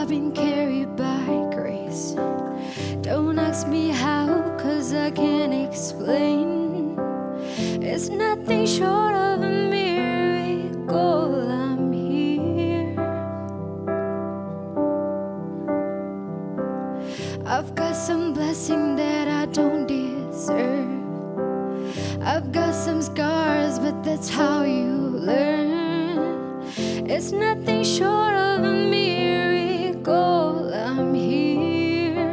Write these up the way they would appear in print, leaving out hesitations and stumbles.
been carried by grace. Don't ask me how, 'cause I can't explain. It's nothing short of a miracle. I'm here. I've got some blessing that I don't deserve. I've got some scars, but that's how you learn. It's nothing short of a miracle. I'm here.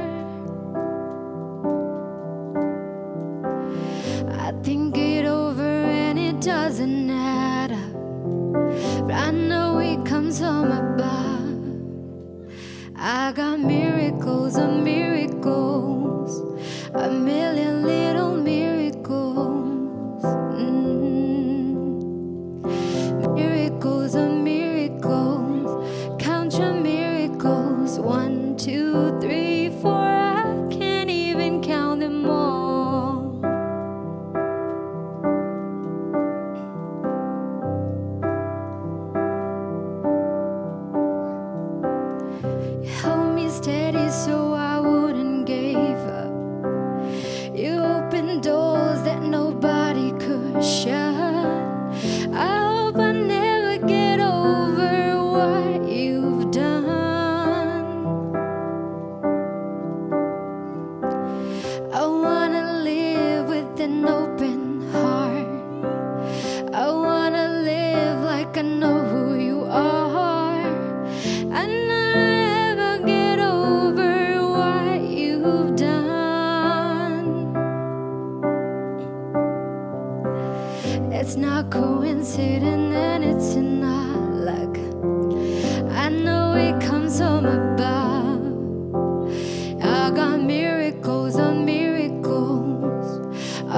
I think it over and it doesn't add up, but I know it comes from above. I got miracles of miracles, a million little miracles. Miracles of miracles, count your miracles. 1, 2, 3, 4, I can't even count them all. You held me steady so I wouldn't give up. You opened doors that nobody could shut. I hope I never get over what you've done. I wanna live with an open heart. I wanna live like I know who you are. I never get over what you've done. It's not coincidence and it's not luck. I know it comes from above. I got miracles on miracles,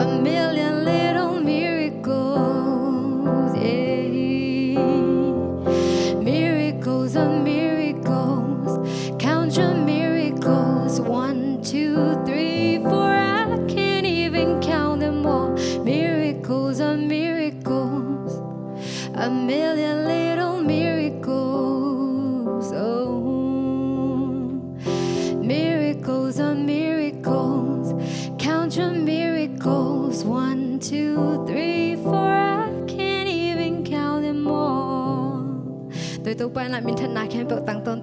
a million little miracles, yeah. Miracles on miracles, count your miracles. 1, 2, 3, 4, I can't even count them all. Miracles on miracles, a million little miracles. Oh, miracles on miracles, count your miracles. 1, 2, 3, 4, I can't even count them all. Tôi ban lại mình thân nạc khen bậc tăng tôn